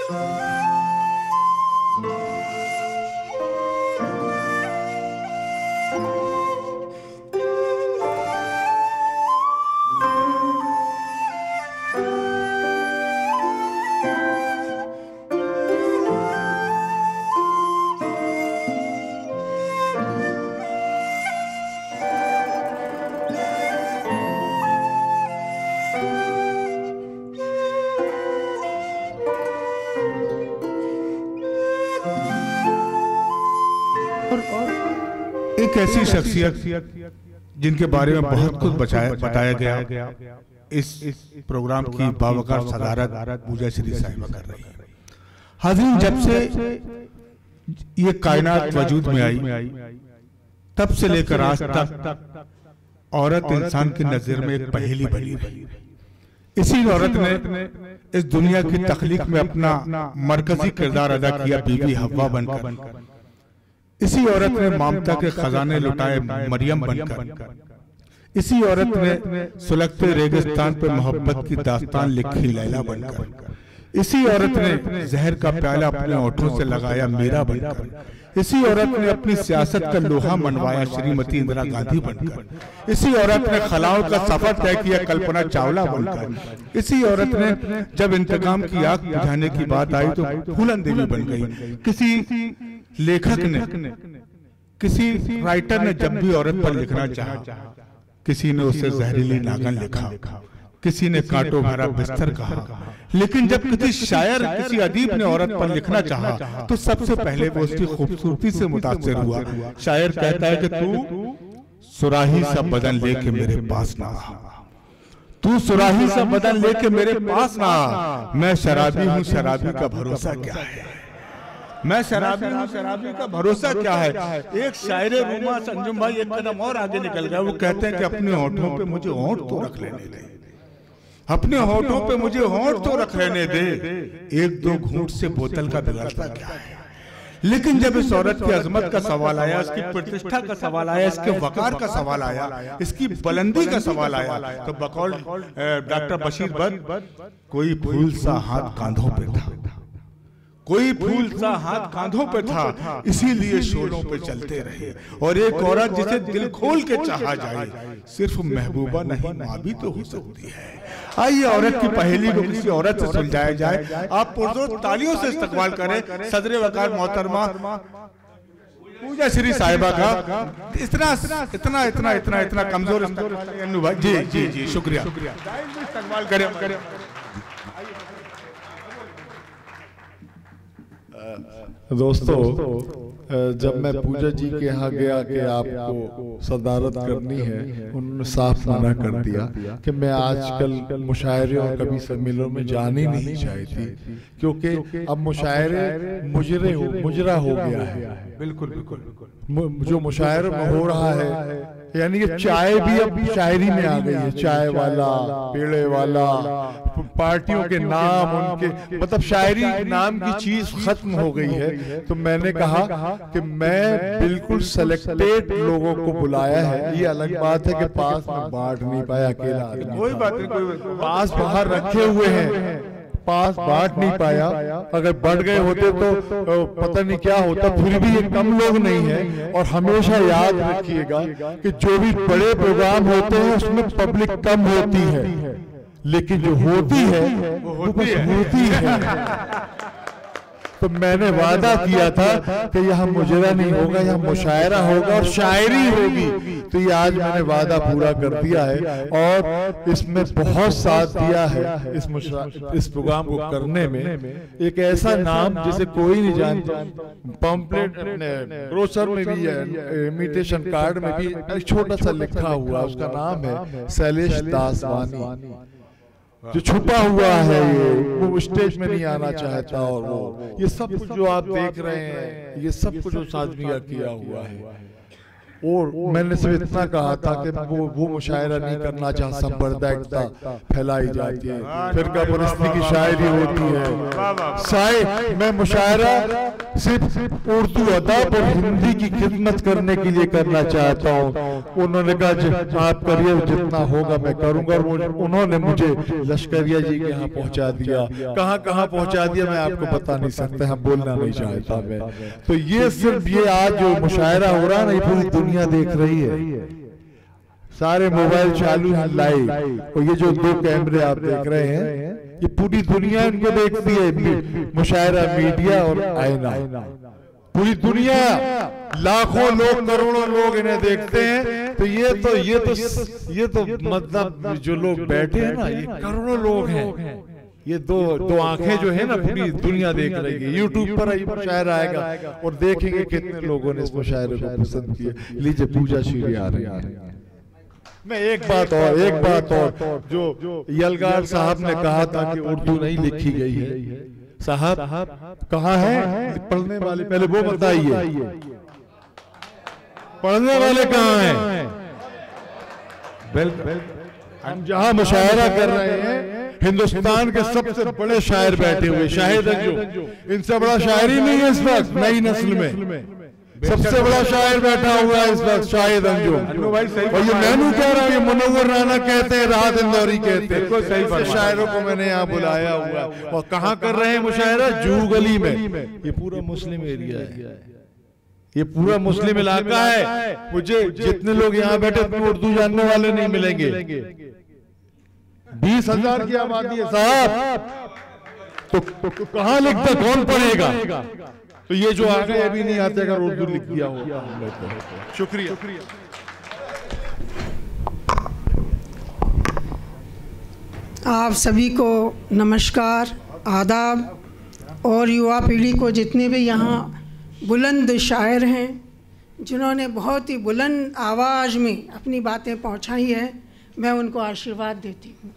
एक ऐसी शख्सियत जिनके बारे में बहुत कुछ बताया गया, इस प्रोग्राम की बावकार सदारत पूजा श्री साहिबा कर रही है। हाज़रीन, जब से ये कायनात वजूद में आई तब से लेकर आज तक औरत इंसान की नजर में एक पहेली बनी रही। इसी औरत ने इस दुनिया की तख्लीक में अपना मरकजी किरदार अदा किया, बीबी हव्वा बनकर। इसी औरत ने ममता के खजाने लुटाए, मरियम बनकर। इसी औरत ने सुलगते रेगिस्तान पे मोहब्बत की दास्तान लिखी, लैला बनकर। इसी औरत ने जहर का प्याला अपने होठों से लगाया, मीरा बनकर। इसी औरत ने अपनी सियासत का लोहा मनवाया, श्रीमती इंदिरा गांधी बनकर। इसी औरत ने खलाओं का सफर तय किया, कल्पना चावला बनकर। इसी औरत ने जब इंतकाम की आग बुझाने की बात आई तो फूलन देवी बन गई। किसी लेखक ने, किसी राइटर ने जब भी औरत पर लिखना चाहा, किसी ने उसे जहरीली नागन लिखा, किसी ने कांटों भरा बिस्तर कहा। लेकिन जब किसी शायर, किसी अदीब ने औरत पर लिखना चाहा तो सबसे पहले वो उसकी खूबसूरती से मुतासिर हुआ। शायर कहता है कि तू सुराही सा बदन लेके मेरे पास ना आ, तू सुराही सा बदन लेके मेरे पास ना आ। मैं शराबी हूँ, शराबी का भरोसा क्या है। मैं शराबी हूँ, शराबी का भरोसा क्या है। एक शायर रूमा संजुम भाई एक कदम और आगे निकल गया। वो कहते हैं कि अपने होठों पे मुझे होंठ तो रख लेने दे, अपने होठों पे मुझे होंठ तो रख लेने दे, एक दो घूंट से बोतल का बिगड़ता क्या है। लेकिन जब इस औरत की अजमत का सवाल आया, इसकी प्रतिष्ठा का सवाल आया, इसके वकार का सवाल आया, इसकी बुलंदी का सवाल आया, तो बकौल डॉक्टर बशीर बद, कोई फूल सा हाथ कांधों पे था, कोई फूल सा हाथ कांधों पे था, इसीलिए शोलों पे चलते रहे। और एक औरत जिसे दिल खोल के चाहा जाए, सिर्फ महबूबा नहीं माँ भी तो हो सकती है। आइए औरत की पहेली को किसी औरत से सुलझाया जाए। आप पुरजोर तालियों से इस्तकबाल करें सदर वकार मोहतरमा पूजा श्री साहिबा का। इतना इतना इतना इतना इतना कमजोर जी जी जी शुक्रिया, इस्तकबाल करें। दोस्तों, जब मैं पूजा जी के यहाँ गया कि आपको सदारत करनी है, उन्होंने साफ मना कर दिया कि मैं आजकल मुशायरे और कभी सम्मेलनों में जानी नहीं चाहती, क्योंकि अब मुशायरे मुजरा हो गया है। बिल्कुल बिल्कुल बिल्कुल। जो मुशायरे में हो रहा है, यानी कि चाय भी अब शायरी में आ गई है। चाय वाला, पेड़े वाला, पार्टियों के नाम, उनके मतलब शायरी नाम की चीज खत्म हो गई है। तो मैंने कहा कि मैं बिल्कुल सेलेक्टेड लोगों को बुलाया है। ये अलग बात है कि पास में बांट नहीं पाया, अकेला आदमी, कोई बात नहीं, कोई पास बाहर रखे हुए हैं, पास बांट नहीं पाया। अगर बढ़ गए होते तो पता नहीं क्या होता। फिर भी ये कम लोग नहीं है। और हमेशा याद रखिएगा कि जो भी बड़े प्रोग्राम होते हैं उसमें पब्लिक कम होती है, लेकिन जो होती है वो होती है। तो मैंने वादा किया था कि यहाँ मुजरा नहीं होगा, यहाँ मुशायरा होगा और शायरी होगी। तो ये आज मैंने वादा पूरा कर दिया है और इसमें बहुत साथ दिया है इस प्रोग्राम को करने में। एक ऐसा नाम जिसे कोई नहीं जानता, पंपलेट ब्रोशर में भी है, इमिटेशन कार्ड में भी छोटा सा लिखा हुआ, उसका नाम है शैलेश दासवानी। जो छुपा हुआ है, ये वो स्टेज में नहीं आना चाहता। और वो ये सब कुछ जो आप देख रहे हैं, ये सब कुछ उस आदमी का किया हुआ है। और मैंने सिर्फ इतना कहा था कि वो मुशायरा नहीं करना जहाँ सांप्रदायिकता फैलाई जाती है, फिर परस्ती की शायरी होती है। मैं मुशायरा सिर्फ उर्दू अदब और हिंदी की खिदमत करने के लिए करना चाहता हूँ। उन्होंने कहा आप करिए, जितना होगा मैं करूंगा। उन्होंने मुझे लश्करिया जी के यहाँ पहुँचा दिया। कहाँ कहाँ पहुँचा दिया मैं आपको बता नहीं सकता, हम बोलना नहीं चाहता मैं। तो ये सिर्फ ये आज जो मुशायरा हो रहा है ना, ये पूरी दुनिया देख रही है, सारे मोबाइल चालू हैं लाइव, और ये जो 2 कैमरे आप देख रहे हैं ये पूरी दुनिया इनको देखती है। मुशायरा, मीडिया और आईना, पूरी दुनिया, लाखों लोग, करोड़ों लोग इन्हें देखते हैं। तो ये तो मतलब जो लोग बैठे हैं ना, ये करोड़ों लोग हैं। ये दो आंखें जो है ना, पूरी दुनिया देख रही है। यूट्यूब पर ये मुशायरा आएगा और देखेंगे कितने लोगों ने इस मुशायरे को पसंद किया। लीजिए पूजा श्री आ रही है। मैं एक बात और जो यलगार साहब ने कहा था कि उर्दू नहीं लिखी गई है, साहब कहाँ है पढ़ने वाले? पहले वो बताइए, पढ़ने वाले कहाँ हैं? हम जहाँ मुशायरा कर रहे हैं, हिंदुस्तान के सबसे बड़े शायर बैठे हुए, शाहिद अंजुम। इनसे बड़ा शायर ही नहीं है इस वक्त नई नस्ल में। सबसे बड़ा शायर बैठा हुआ है इस वक्त, शाहिद अंजुम। और ये मैनू कह रहा है, मुनव्वर राना कहते हैं, राहत इंदौरी कहते हैं, शायरों को मैंने यहाँ बुलाया हुआ। और कहाँ कर रहे हैं मुशायरा? जू गली में। ये पूरा मुस्लिम एरिया है, ये पूरा मुस्लिम इलाका है। मुझे जितने लोग यहाँ बैठे उतने उर्दू जानने वाले नहीं मिलेंगे। 20,000 की आबादी है साहब, तो कहाँ लिखता, कौन पढ़ेगा? तो ये जो आ गए अभी नहीं आते अगर उर्दू लिख दिया हो। शुक्रिया। आप सभी को नमस्कार, आदाब। और युवा पीढ़ी को, जितने भी यहाँ बुलंद शायर हैं, जिन्होंने बहुत ही बुलंद आवाज़ में अपनी बातें पहुँचाई है, मैं उनको आशीर्वाद देती हूँ।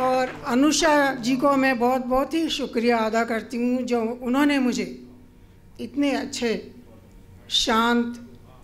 और अनुषा जी को मैं बहुत बहुत ही शुक्रिया अदा करती हूँ, जो उन्होंने मुझे इतने अच्छे शांत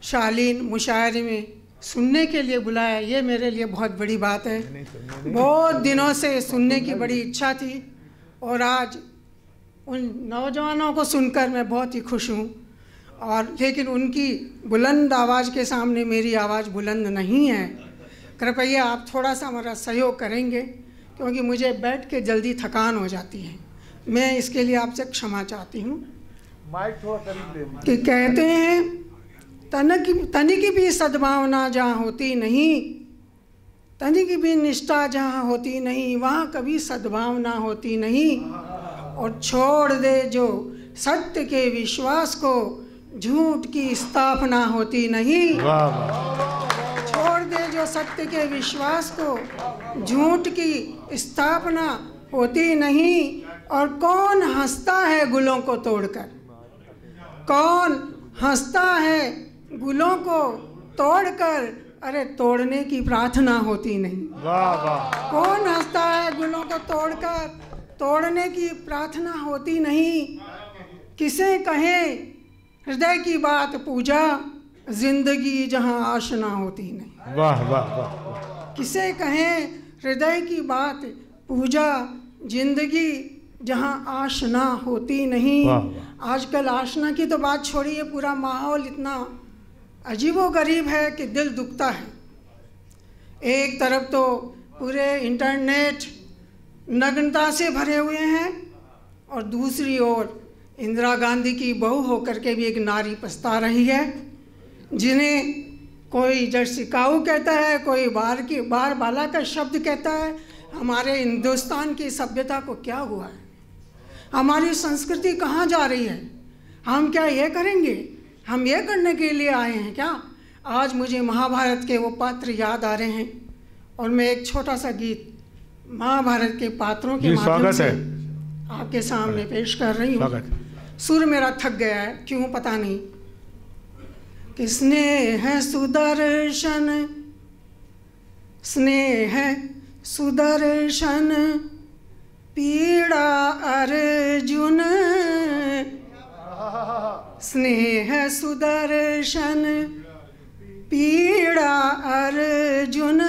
शालीन मुशायरे में सुनने के लिए बुलाया। ये मेरे लिए बहुत बड़ी बात है। बहुत दिनों से सुनने की बड़ी इच्छा थी, और आज उन नौजवानों को सुनकर मैं बहुत ही खुश हूँ। और लेकिन उनकी बुलंद आवाज़ के सामने मेरी आवाज़ बुलंद नहीं है। कृपया आप थोड़ा सा हमारा सहयोग करेंगे, क्योंकि मुझे बैठ के जल्दी थकान हो जाती है। मैं इसके लिए आपसे क्षमा चाहती हूँ। माइक थोड़ा करीब ले लीजिए। कि कहते हैं, तनिक भी सद्भावना जहाँ होती नहीं, तनिक भी निष्ठा जहाँ होती नहीं, वहाँ कभी सद्भावना होती नहीं। और छोड़ दे जो सत्य के विश्वास को, झूठ की स्थापना होती नहीं। छोड़ दे जो सत्य के विश्वास को, झूठ की स्थापना होती नहीं। और कौन हंसता है गुलों को तोड़कर? कौन हंसता है गुलों को तोड़कर? अरे तोड़ने की प्रार्थना होती नहीं। कौन हंसता है गुलों को तोड़कर? तोड़ने की प्रार्थना होती नहीं। किसे कहे हृदय की बात पूजा, जिंदगी जहां आशना होती नहीं। वाह वाह वाह। किसे कहें हृदय की बात पूजा, जिंदगी जहां आशना होती नहीं। आजकल आशना की तो बात छोड़िए, पूरा माहौल इतना अजीबोगरीब है कि दिल दुखता है। एक तरफ तो पूरे इंटरनेट नग्नता से भरे हुए हैं, और दूसरी ओर इंदिरा गांधी की बहू होकर के भी एक नारी पछता रही है, जिन्हें कोई जर्सिकाऊ कहता है, कोई बार बाला का शब्द कहता है। हमारे हिंदुस्तान की सभ्यता को क्या हुआ है? हमारी संस्कृति कहाँ जा रही है? हम क्या ये करेंगे? हम ये करने के लिए आए हैं क्या? आज मुझे महाभारत के वो पात्र याद आ रहे हैं, और मैं एक छोटा सा गीत महाभारत के पात्रों के माध्यम से आपके सामने पेश कर रही हूँ। सुर मेरा थक गया है, क्यों पता नहीं। कि स्नेह सुदर्शन, स्नेह सुदर्शन, पीड़ा अर्जुन। स्नेह सुदर्शन, पीड़ा अर्जुन।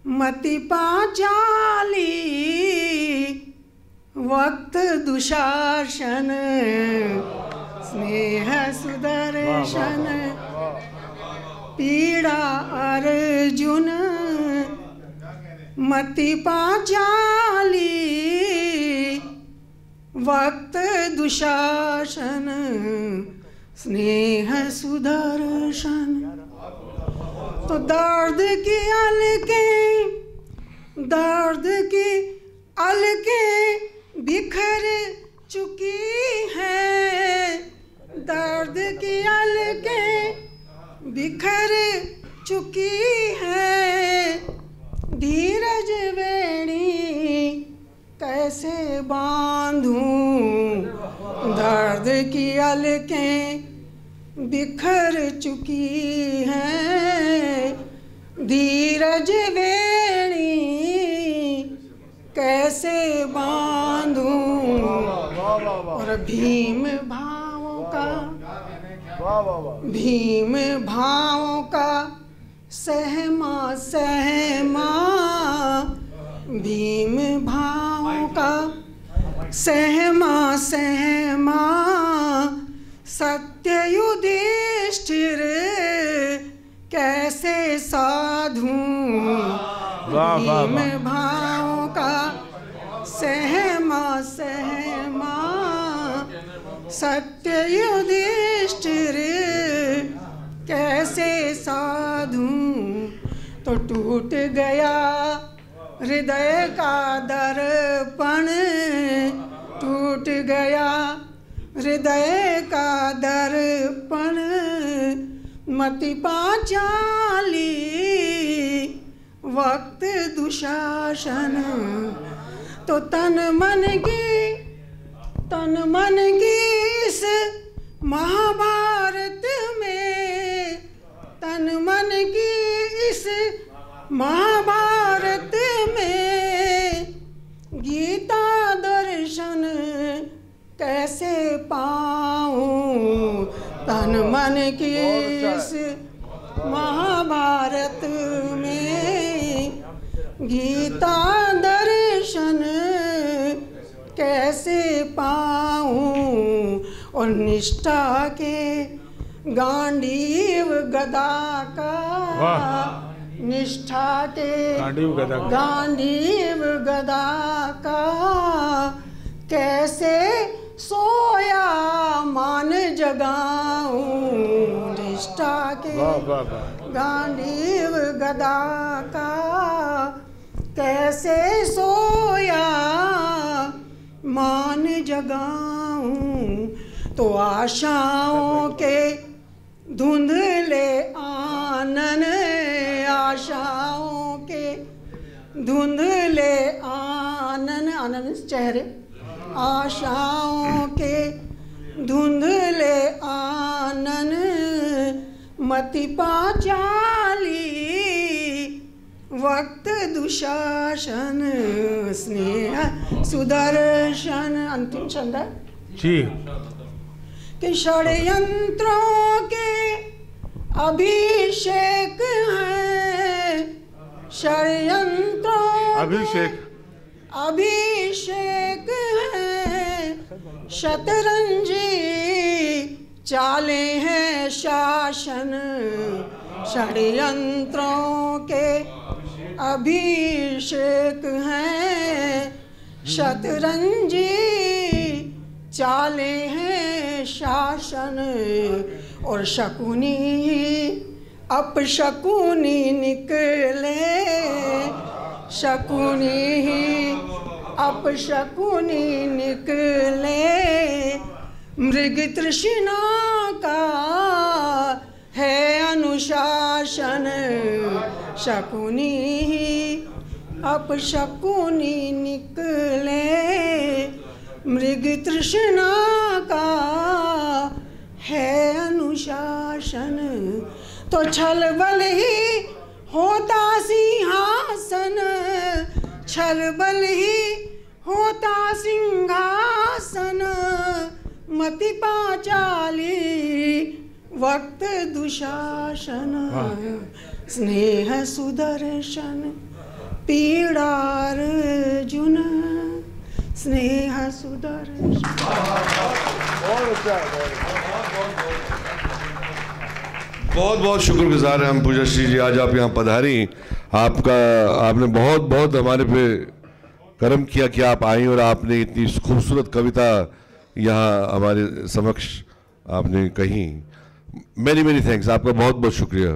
मति पांचाली वक्त दुशासन स्नेह सुदर्शन पीड़ा अर्जुन मति पांचाली वक्त दुशासन स्नेह सुदर्शन। तो दर्द की अलके बिखर चुकी है, दर्द की अलके बिखर चुकी है, धीरज वेणी कैसे बांधूं, दर्द की अलकें बिखर चुकी हैं, धीरज वेणी कैसे बांधूं। और भीम भावों का सहमा सहमा, भीम भावों का सहमा सहमा, सत्य युधिष्ठिर कैसे साधूं, भीम भावों का सहमा सहमा, सत्य युधिष्ठिर कैसे साधूं। तो टूट गया हृदय का दर्पण, टूट गया हृदय का दर्पण, मति पांचाली वक्त दुशासन। तो तन मन की इस महाभारत में, तन मन की इस महाभारत में, गीता दर्शन कैसे पाऊं, तन मन की इस महाभारत में, गीता दर्शन कैसे पाऊं। और निष्ठा के गांडीव गदा का, निष्ठा के गांडीव गदा का, कैसे सोया मान जगाऊं, निष्ठा के गांडीव गदा का, कैसे सोया मान जगाऊं। तो आशाओं के धुंधले आनन, आशाओं के धुंधले आनन, आनन चेहरे, आशाओं के धुंधले आनन, मति पांचाली वक्त दुशासन स्नेह सुदर्शन। अंतिम छंद है जी कि षड्यंत्रों के अभिषेक है, षड्यंत्रों अभिषेक है, शतरंजी चाले हैं शासन, षड्यंत्रों के अभिषेक हैं, शतरंजी चाले हैं शासन। और शकुनी अपशकुनी निकले, शकुनी अपशकुनी निकले, मृग तृष्णा का है अनुशासन, शकुनी अपशकुनी निकले, मृग तृष्णा का है अनुशासन। तो छल बल ही होता सिंहासन, छल बल ही होता सिंहासन, मति पांचाली वक्त दुशासन। स्नेह सुदर्शन पीड़ा अर्जुन, स्नेह सुदर्शन। बहुत बहुत शुक्रगुजार हैं हम पूजा श्री जी, आज आप यहाँ पधारी। आपने बहुत बहुत हमारे पे कर्म किया कि आप आई और आपने इतनी खूबसूरत कविता यहाँ हमारे समक्ष आपने कही। मेनी मेनी थैंक्स, आपका बहुत बहुत शुक्रिया।